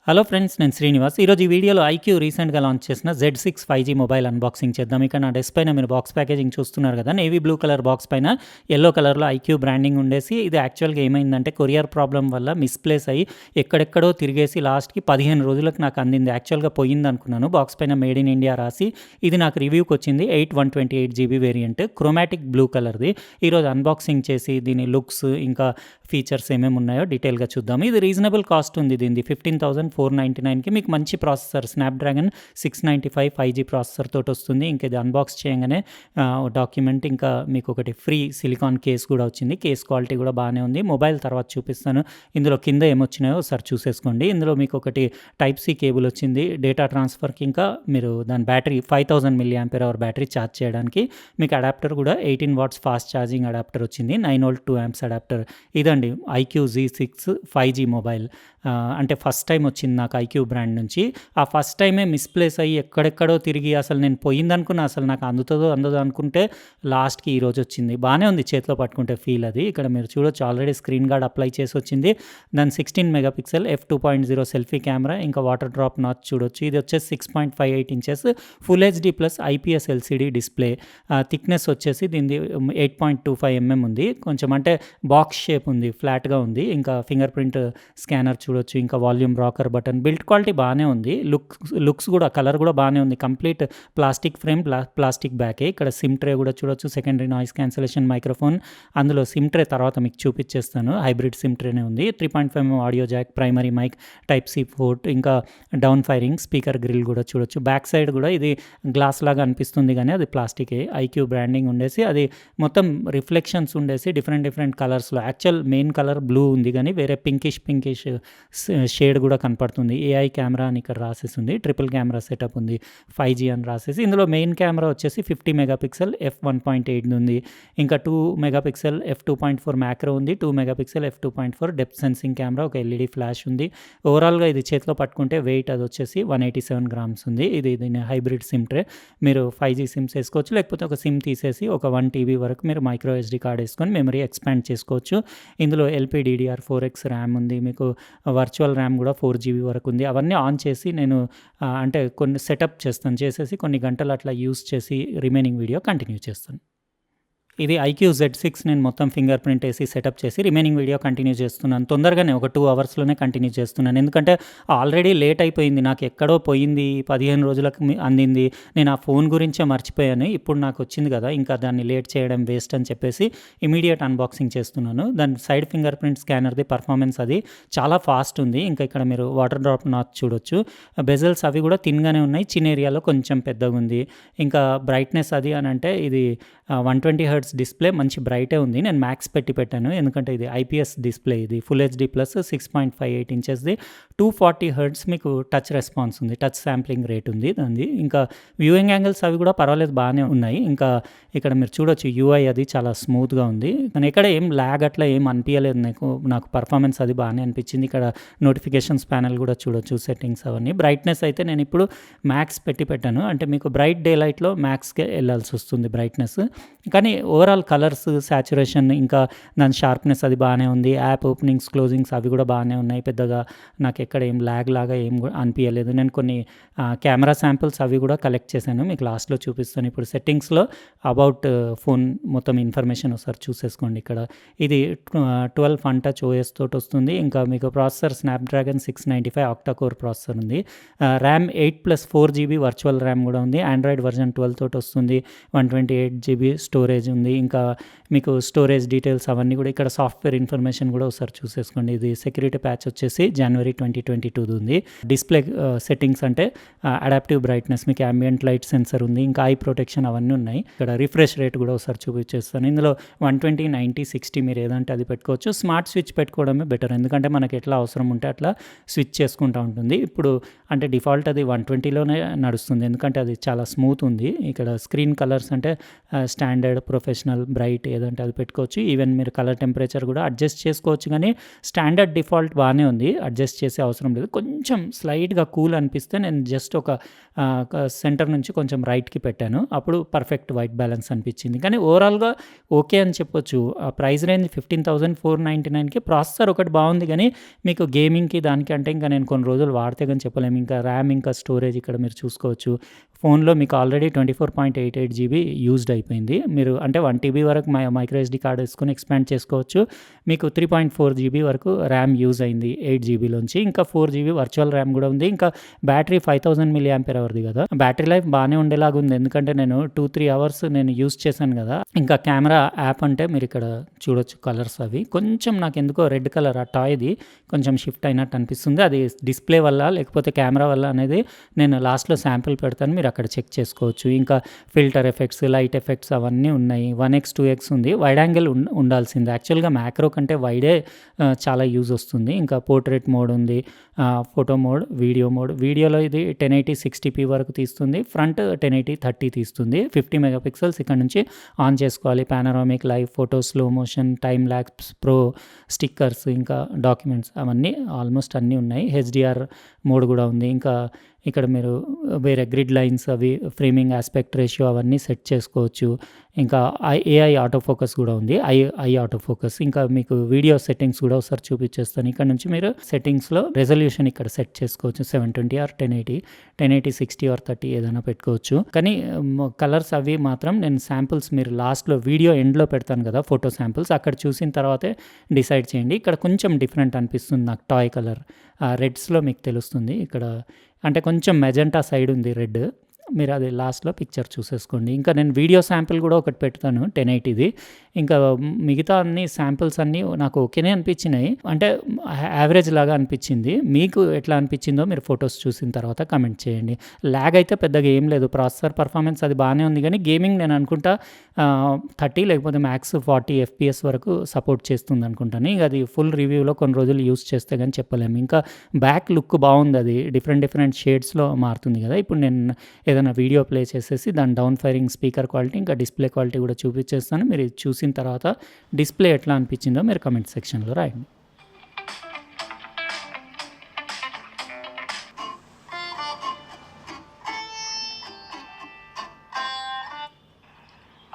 Hello friends, నేను శ్రీనివాస్. ఈరోజు ఈ వీడియోలో iQoo రీసెంట్‌గా లాంచ్ చేసిన Z6 5G మొబైల్ అన్బాక్సింగ్ చేద్దాం. ఇక్కడ నా డెస్క్ పైన మీరు బాక్స్ ప్యాకేజింగ్ చూస్తున్నారు కదా! నేవీ బ్లూ కలర్ బాక్స్ పైన యెల్లో కలర్‌లో iQoo బ్రాండింగ్ ఉండేసి, ఇది యాక్చువల్‌గా ఏమైందంటే కొరియర్ ప్రాబ్లమ్ వల్ల మిస్‌ప్లేస్ అయ్యి ఎక్కడెక్కడో తిరిగేసి లాస్ట్‌కి 15 రోజులకు నాకు అందింది. యాక్చువల్‌గా పోయిందనుకున్నాను. బాక్స్ పైన మేడ్ ఇన్ ఇండియా రాసి ఇది నాకు రివ్యూకి వచ్చింది. 128 జీబీ వేరియంట్ క్రోమాటిక్ బ్లూ కలర్‌ది. ఈరోజు అన్బాక్సింగ్ చేసి దీని లుక్స్ ఇంకా ఫీచర్స్ ఏమేమి ఉన్నాయో డీటెయిల్‌గా చూద్దాం. ఇది రీజనబుల్ కాస్ట్ ఉంది దీనిది. 15,499కి మీకు మంచి ప్రాసెసర్ స్నాప్‌డ్రాగన్ 695 5G ప్రాసెసర్ తోటి వస్తుంది. ఇంకా ఇది అన్బాక్స్ చేయంగానే డాక్యుమెంట్ ఇంకా మీకు ఒకటి ఫ్రీ సిలికాన్ కేస్ కూడా వచ్చింది. కేస్ క్వాలిటీ కూడా బాగానే ఉంది. మొబైల్ తర్వాత చూపిస్తాను. ఇందులో కింద ఏమొచ్చినాయో ఒకసారి చూసేసుకోండి. ఇందులో మీకు ఒకటి టైప్ సి కేబుల్ వచ్చింది డేటా ట్రాన్స్ఫర్కి. ఇంకా మీరు దాని బ్యాటరీ 5000 mAh బ్యాటరీ ఛార్జ్ చేయడానికి. మీకు అడాప్టర్ కూడా 18 వాట్స్ ఫాస్ట్ ఛార్జింగ్ అడాప్టర్ వచ్చింది. 9 వోల్ట్ 2 amps అడాప్టర్. ఇదండి iQoo Z6 5G మొబైల్. అంటే ఫస్ట్ టైం వచ్చింది నాకు iQoo బ్రాండ్ నుంచి. ఆ ఫస్ట్ టైమే మిస్‌ప్లేస్ అయ్యి ఎక్కడెక్కడో తిరిగి అసలు నేను పోయిందనుకున్నా. అసలు నాకు అందుతదో అందదో అనుకుంటే లాస్ట్‌కి ఈరోజు వచ్చింది. బాగానే ఉంది చేతిలో పట్టుకుంటే ఫీల్ అది. ఇక్కడ మీరు చూడొచ్చు ఆల్రెడీ స్క్రీన్ గార్డ్ అప్లై చేసి వచ్చింది. దాని 16 మెగాపిక్సెల్ f2.0 సెల్ఫీ కెమెరా, ఇంకా వాటర్ డ్రాప్ నాచ్ చూడొచ్చు. ఇది వచ్చేసి 6.58 inches full HD plus IPS LCD display. Thickness వచ్చేసి దీనిది 8.25 mm ఉంది. కొంచెం అంటే బాక్స్ షేప్ ఉంది, ఫ్లాట్‌గా ఉంది. ఇంకా ఫింగర్ ప్రింట్ స్కానర్ చూడొచ్చు. ఇంకా volume rocker button. Build quality బాగానే ఉంది. లుక్స్ కూడా కలర్ కూడా బాగానే ఉంది. కంప్లీట్ ప్లాస్టిక్ ఫ్రేమ్, ప్లాస్టిక్ బ్యాకే. ఇక్కడ సిమ్ ట్రే కూడా చూడొచ్చు. Secondary noise cancellation microphone. అందులో సిమ్ ట్రే తర్వాత మీకు చూపించేస్తాను. హైబ్రిడ్ సిమ్ ట్రేనే ఉంది. 3.5 mm audio jack, primary mic, type C port, ఇంకా డౌన్ ఫైరింగ్ స్పీకర్ గ్రిల్ కూడా చూడొచ్చు. బ్యాక్ సైడ్ కూడా ఇది గ్లాస్ లాగా అనిపిస్తుంది కానీ అది ప్లాస్టికే. iQoo బ్రాండింగ్ ఉండేసి అది మొత్తం రిఫ్లెక్షన్స్ ఉండేసి డిఫరెంట్ కలర్స్లో. యాక్చువల్ మెయిన్ కలర్ బ్లూ ఉంది కానీ వేరే పింకిష్ షేడ్ కూడా కనపడుతుంది. ఏఐ కెమెరా అని ఇక్కడ రాసేసి ఉంది. ట్రిపుల్ కెమెరా సెటప్ ఉంది. 5G అని రాసేసి. ఇందులో మెయిన్ కెమెరా వచ్చేసి 50 మెగాపిక్సెల్ f1.8 ఉంది. ఇంకా 2 మెగాపిక్సెల్ f2.4 మ్యాక్రో ఉంది. 2 megapixel f2.4 depth sensing camera, ఒక ఎల్ఈడి ఫ్లాష్ ఉంది. ఓవరాల్గా ఇది చేతిలో పట్టుకుంటే వెయిట్ అది వచ్చేసి 187 గ్రామ్స్ ఉంది. దీని హైబ్రిడ్ సిమ్ ట్రే. మీరు 5G సిమ్స్ వేసుకోవచ్చు, లేకపోతే ఒక సిమ్ తీసేసి ఒక 1 TB వరకు మీరు మైక్రో ఎస్డి కార్డ్ వేసుకొని మెమరీ ఎక్స్పాండ్ చేసుకోవచ్చు. ఇందులో LPDDR4X ర్యామ్ ఉంది. మీకు వర్చువల్ ర్యామ్ కూడా 4 GB వరకు ఉంది. అవన్నీ ఆన్ చేసి నేను అంటే కొన్ని సెటప్ చేస్తాను. చేసేసి కొన్ని గంటలు అట్లా యూస్ చేసి రిమైనింగ్ వీడియో కంటిన్యూ చేస్తాను. ఇది iQoo Z6 నేను మొత్తం ఫింగర్ ప్రింట్ వేసి సెటప్ చేసి రిమైనింగ్ వీడియో కంటిన్యూ చేస్తున్నాను. తొందరగానే ఒక 2 అవర్స్లోనే కంటిన్యూ చేస్తున్నాను. ఎందుకంటే ఆల్రెడీ లేట్ అయిపోయింది. నాకు ఎక్కడో పోయింది, 15 రోజులకు అందింది. నేను ఆ ఫోన్ గురించే మర్చిపోయాను. ఇప్పుడు నాకు వచ్చింది కదా, ఇంకా దాన్ని లేట్ చేయడం వేస్ట్ అని చెప్పేసి ఇమీడియట్ అన్బాక్సింగ్ చేస్తున్నాను. దాని సైడ్ ఫింగర్ ప్రింట్ స్కానర్ది పర్ఫార్మెన్స్ అది చాలా ఫాస్ట్ ఉంది. ఇంకా ఇక్కడ మీరు వాటర్ డ్రాప్ నాచ్ చూడొచ్చు. బెజల్స్ అవి కూడా థిన్గానే ఉన్నాయి. చిన్న ఏరియాలో కొంచెం పెద్దగా ఉంది. ఇంకా బ్రైట్నెస్ అది అని అంటే ఇది 120 Hz డిస్ప్లే, మంచి బ్రైటే ఉంది. నేను మ్యాక్స్ పెట్టాను ఎందుకంటే ఇది ఐపీఎస్ డిస్ప్లే. ఇది ఫుల్ హెచ్డి ప్లస్ 6.58 ఇంచెస్ది 240 Hz మీకు టచ్ రెస్పాన్స్ ఉంది. టచ్ శాంప్లింగ్ రేట్ ఉంది దానిది. ఇంకా వ్యూయింగ్ యాంగిల్స్ అవి కూడా పర్వాలేదు, బాగానే ఉన్నాయి. ఇంకా ఇక్కడ మీరు చూడొచ్చు యూఐ అది చాలా స్మూత్గా ఉంది. కానీ ఎక్కడ ఏం ల్యాగ్ అట్లా ఏం అనిపించలేదు నాకు పర్ఫార్మెన్స్ అది బాగానే అనిపించింది. ఇక్కడ నోటిఫికేషన్స్ ప్యానెల్ కూడా చూడొచ్చు, సెట్టింగ్స్ అవన్నీ. బ్రైట్నెస్ అయితే నేను ఇప్పుడు మ్యాక్స్ పెట్టాను. అంటే మీకు బ్రైట్ డే లైట్లో మ్యాక్స్కే వెళ్ళాల్సి వస్తుంది బ్రైట్నెస్. కానీ ఓవరాల్ కలర్స్, సాచురేషన్, ఇంకా దాని షార్ప్నెస్ అది బాగానే ఉంది. యాప్ ఓపెనింగ్స్, క్లోజింగ్స్ అవి కూడా బాగానే ఉన్నాయి. పెద్దగా నాకు ఎక్కడ ఏం ల్యాగ్ లాగా ఏం అనిపించలేదు. నేను కొన్ని కెమెరా శాంపిల్స్ అవి కూడా కలెక్ట్ చేశాను, మీకు లాస్ట్లో చూపిస్తాను. ఇప్పుడు సెట్టింగ్స్లో అబౌట్ ఫోన్ మొత్తం ఇన్ఫర్మేషన్ ఒకసారి చూసేసుకోండి. ఇక్కడ ఇది 12 ఫన్ టచ్ ఓఎస్ తోటి వస్తుంది. ఇంకా మీకు processor Snapdragon 695 octa core processor ఉంది. ర్యామ్ 8+4 GB వర్చువల్ ర్యామ్ కూడా ఉంది. ఆండ్రాయిడ్ వర్జన్ 12 తోటి వస్తుంది. 128 GB స్టోరేజ్ ఉంది. ఇంకా మీకు స్టోరేజ్ డీటెయిల్స్ అవన్నీ కూడా ఇక్కడ సాఫ్ట్వేర్ ఇన్ఫర్మేషన్ కూడా ఒకసారి చూసేసుకోండి. ఇది సెక్యూరిటీ ప్యాచ్ వచ్చేసి జనవరి 2022 ఉంది. డిస్ప్లే సెట్టింగ్స్ అంటే అడాప్టివ్ బ్రైట్నెస్, మీకు ambient లైట్ సెన్సర్ ఉంది. ఇంకా ఐ ప్రొటెక్షన్ అవన్నీ ఉన్నాయి. ఇక్కడ రిఫ్రెష్ రేట్ కూడా ఒకసారి చూపించేస్తాను. ఇందులో 120, 90, 60 మీరు ఏదంటే అది పెట్టుకోవచ్చు. స్మార్ట్ స్విచ్ పెట్టుకోవడమే బెటర్, ఎందుకంటే మనకి ఎట్లా అవసరం ఉంటే అట్లా స్విచ్ చేసుకుంటూ ఉంటుంది. ఇప్పుడు అంటే డిఫాల్ట్ అది 120లోనే నడుస్తుంది, ఎందుకంటే అది చాలా స్మూత్ ఉంది. ఇక్కడ స్క్రీన్ కలర్స్ అంటే స్టాండర్డ్, ప్రొఫెషనల్, ప్రొఫెషనల్, బ్రైట్ ఏదంటే అది పెట్టుకోవచ్చు. ఈవెన్ మీరు కలర్ టెంపరేచర్ కూడా అడ్జస్ట్ చేసుకోవచ్చు. కానీ స్టాండర్డ్ డిఫాల్ట్ బాగానే ఉంది, అడ్జస్ట్ చేసే అవసరం లేదు. కొంచెం స్లైట్గా కూల్ అనిపిస్తే నేను జస్ట్ ఒక సెంటర్ నుంచి కొంచెం రైట్కి పెట్టాను, అప్పుడు పర్ఫెక్ట్ వైట్ బ్యాలెన్స్ అనిపించింది. కానీ ఓవరాల్గా ఓకే అని చెప్పొచ్చు. ఆ ప్రైస్ రేంజ్ 15,499కి ప్రాసెసర్ ఒకటి బాగుంది, కానీ మీకు గేమింగ్కి దానికి అంటే ఇంకా నేను కొన్ని రోజులు వాడితే కానీ చెప్పలేము. ఇంకా ర్యామ్ ఇంకా స్టోరేజ్ ఇక్కడ మీరు చూసుకోవచ్చు. ఫోన్లో మీకు ఆల్రెడీ 24.88 జీబీ యూజ్డ్ అయిపోయింది. మీరు అంటే 1 టీబీ వరకు మైక్రో ఎస్డీ కార్డ్ వేసుకొని ఎక్స్పాండ్ చేసుకోవచ్చు. మీకు 3.4 జీబీ వరకు ర్యామ్ యూజ్ అయింది 8 జీబీలోంచి. ఇంకా 4 జీబీ వర్చువల్ ర్యామ్ కూడా ఉంది. ఇంకా బ్యాటరీ 5000 మిల్లీ యాంపియర్ అవర్ది కదా, బ్యాటరీ లైఫ్ బాగానే ఉండేలాగా ఉంది. ఎందుకంటే నేను 2-3 అవర్స్ నేను యూజ్ చేశాను కదా. ఇంకా కెమెరా యాప్ అంటే మీరు ఇక్కడ చూడొచ్చు కలర్స్ అవి. కొంచెం నాకు ఎందుకో రెడ్ కలర్ ఆ టాయ్ది కొంచెం షిఫ్ట్ అయినట్టు అనిపిస్తుంది. అది డిస్ప్లే వల్ల లేకపోతే కెమెరా వల్ల అనేది నేను లాస్ట్లో శాంపిల్ పెడతాను, మీరు అక్కడ చెక్ చేసుకోవచ్చు. ఇంకా ఫిల్టర్ ఎఫెక్ట్స్, లైట్ ఎఫెక్ట్స్ అవన్నీ ఉన్నాయి. 1x 2x ఉంది. వైడ్ యాంగిల్ ఉండాల్సింది. యాక్చువల్గా మ్యాక్రో కంటే వైడే చాలా యూజ్ వస్తుంది. ఇంకా పోర్ట్రేట్ మోడ్ ఉంది, ఫోటో మోడ్, వీడియో మోడ్. వీడియోలో ఇది 1080 60p వరకు తీస్తుంది. ఫ్రంట్ 1080 30 తీస్తుంది. 50 మెగాపిక్సెల్స్ ఇక్కడ నుంచి ఆన్ చేసుకోవాలి. Panoramic, live photo, slow motion, time lapse, pro, stickers, ఇంకా డాక్యుమెంట్స్ అవన్నీ ఆల్మోస్ట్ అన్నీ ఉన్నాయి. హెచ్డిఆర్ మోడ్ కూడా ఉంది. ఇంకా ఇక్కడ మీరు వేరే గ్రిడ్ లైన్స్ అవి, ఫ్రేమింగ్, ఆస్పెక్ట్ రేషియో అవన్నీ సెట్ చేసుకోవచ్చు. ఇంకా ఏఐ ఆటో ఫోకస్ కూడా ఉంది, ఐ ఆటో ఫోకస్. ఇంకా మీకు వీడియో సెట్టింగ్స్ కూడా ఒకసారి చూపించేస్తాను. ఇక్కడ నుంచి మీరు సెట్టింగ్స్లో రెజల్యూషన్ ఇక్కడ సెట్ చేసుకోవచ్చు. 720 ఆర్ 1080 60 ఆర్ 30 ఏదైనా పెట్టుకోవచ్చు. కానీ కలర్స్ అవి మాత్రం నేను శాంపుల్స్ మీరు లాస్ట్లో వీడియో ఎండ్లో పెడతాను కదా ఫోటో శాంపుల్స్, అక్కడ చూసిన తర్వాతే డిసైడ్ చేయండి. ఇక్కడ కొంచెం డిఫరెంట్ అనిపిస్తుంది నాకు టాయ్ కలర్. రెడ్స్లో మీకు తెలుస్తుంది. ఇక్కడ అంటే కొంచెం మెజెంటా సైడ్ ఉంది రెడ్, మీరు అది లాస్ట్లో పిక్చర్ చూసేసుకోండి. ఇంకా నేను వీడియో శాంపిల్ కూడా ఒకటి పెడతాను 1080ది. ఇంకా మిగతా అన్ని శాంపిల్స్ అన్నీ నాకు ఓకేనే అనిపించినాయి, అంటే యావరేజ్ లాగా అనిపించింది. మీకు ఎట్లా అనిపించిందో మీరు ఫొటోస్ చూసిన తర్వాత కమెంట్ చేయండి. ల్యాగ్ అయితే పెద్దగా ఏం లేదు, ప్రాసెసర్ పర్ఫార్మెన్స్ అది బాగానే ఉంది. కానీ గేమింగ్ నేను అనుకుంటా 30 లేకపోతే మ్యాక్స్ 40 FPS వరకు సపోర్ట్ చేస్తుంది అనుకుంటాను. ఇక అది ఫుల్ రివ్యూలో కొన్ని రోజులు యూస్ చేస్తే కానీ చెప్పలేము. ఇంకా బ్యాక్ లుక్ బాగుంది, అది డిఫరెంట్ షేడ్స్లో మారుతుంది కదా. ఇప్పుడు నేను ఏదైనా వీడియో ప్లే చేసేసి దాని డౌన్ ఫైరింగ్ స్పీకర్ క్వాలిటీ ఇంకా డిస్ప్లే క్వాలిటీ కూడా చూపించేస్తాను. మీరు చూసిన తర్వాత డిస్ప్లే ఎట్లా అనిపించిందో మీరు కమెంట్ సెక్షన్లో రాయండి.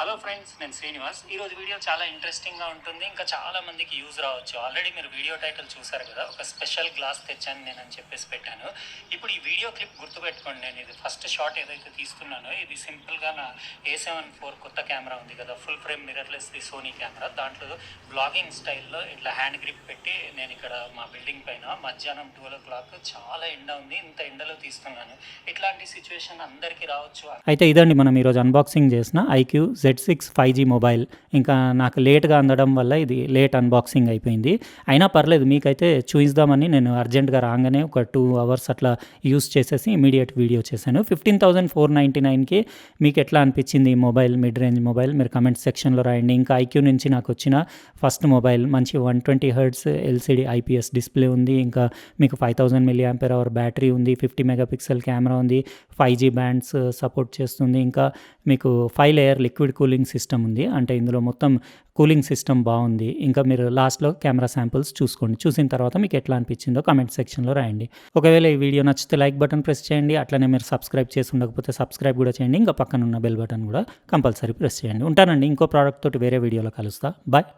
హలో ఫ్రెండ్స్, నేను శ్రీనివాస్. ఈరోజు వీడియో చాలా ఇంట్రెస్టింగ్గా ఉంటుంది, ఇంకా చాలా మందికి యూజ్ రావచ్చు. ఆల్రెడీ మీరు వీడియో టైటిల్ చూసారు కదా, ఒక స్పెషల్ గ్లాస్ తెచ్చాను నేను అని చెప్పేసి పెట్టాను. ఇప్పుడు ఈ వీడియో క్లిప్ గుర్తుపెట్టుకోండి. నేను ఇది ఫస్ట్ షాట్ ఏదైతే తీస్తున్నానో ఇది సింపుల్గా నా A74 కొత్త కెమెరా ఉంది కదా, ఫుల్ ఫ్రేమ్ మిర్రర్లెస్ది సోనీ కెమెరా. దాంట్లో బ్లాగింగ్ స్టైల్లో ఇట్లా హ్యాండ్ గ్రిప్ పెట్టి నేను ఇక్కడ మా బిల్డింగ్ పైన మధ్యాహ్నం 12 o'clock చాలా ఎండ ఉంది, ఇంత ఎండలో తీస్తున్నాను. ఇట్లాంటి సిచ్యువేషన్ అందరికీ రావచ్చు. అయితే ఇదండి మనం ఈరోజు అన్బాక్సింగ్ చేసిన iQoo Z6 5G మొబైల్. ఇంకా నాకు లేట్గా అందడం వల్ల ఇది లేట్ అన్బాక్సింగ్ అయిపోయింది. అయినా పర్లేదు, మీకైతే చూయిద్దామని నేను అర్జెంట్గా రాగానే ఒక 2 hours అట్లా యూస్ చేసేసి ఇమీడియట్ వీడియో చేశాను. 15,499కి మీకు ఎట్లా అనిపించింది ఈ మొబైల్, మిడ్ రేంజ్ మొబైల్, మీరు కమెంట్ సెక్షన్లో రాయండి. ఇంకా iQoo నుంచి నాకు వచ్చిన ఫస్ట్ మొబైల్, మంచి 120 Hz LCD IPS డిస్ప్లే ఉంది. ఇంకా మీకు 5000 mAh బ్యాటరీ ఉంది, 50 మెగాపిక్సెల్ కెమెరా ఉంది, 5G బ్యాండ్స్ సపోర్ట్ చేస్తుంది. ఇంకా మీకు 5 లేయర్ లిక్విడ్ కూలింగ్ సిస్టమ్ ఉంది, అంటే ఇందులో మొత్తం కూలింగ్ సిస్టమ్ బాగుంది. ఇంకా మీరు లాస్ట్లో కెమెరా శాంపిల్స్ చూసుకోండి. చూసిన తర్వాత మీకు ఎట్లా అనిపించిందో కమెంట్ సెక్షన్లో రాయండి. ఒకవేళ ఈ వీడియో నచ్చితే లైక్ బటన్ ప్రెస్ చేయండి. అట్లనే మీరు సబ్స్క్రైబ్ చేసి ఉండకపోతే సబ్స్క్రైబ్ కూడా చేయండి. ఇంకా పక్కన ఉన్న బెల్ బటన్ కూడా కంపల్సరీ ప్రెస్ చేయండి. ఉంటానండి, ఇంకో ప్రోడక్ట్ తోటి వేరే వీడియోలో కలుస్తా. బాయ్.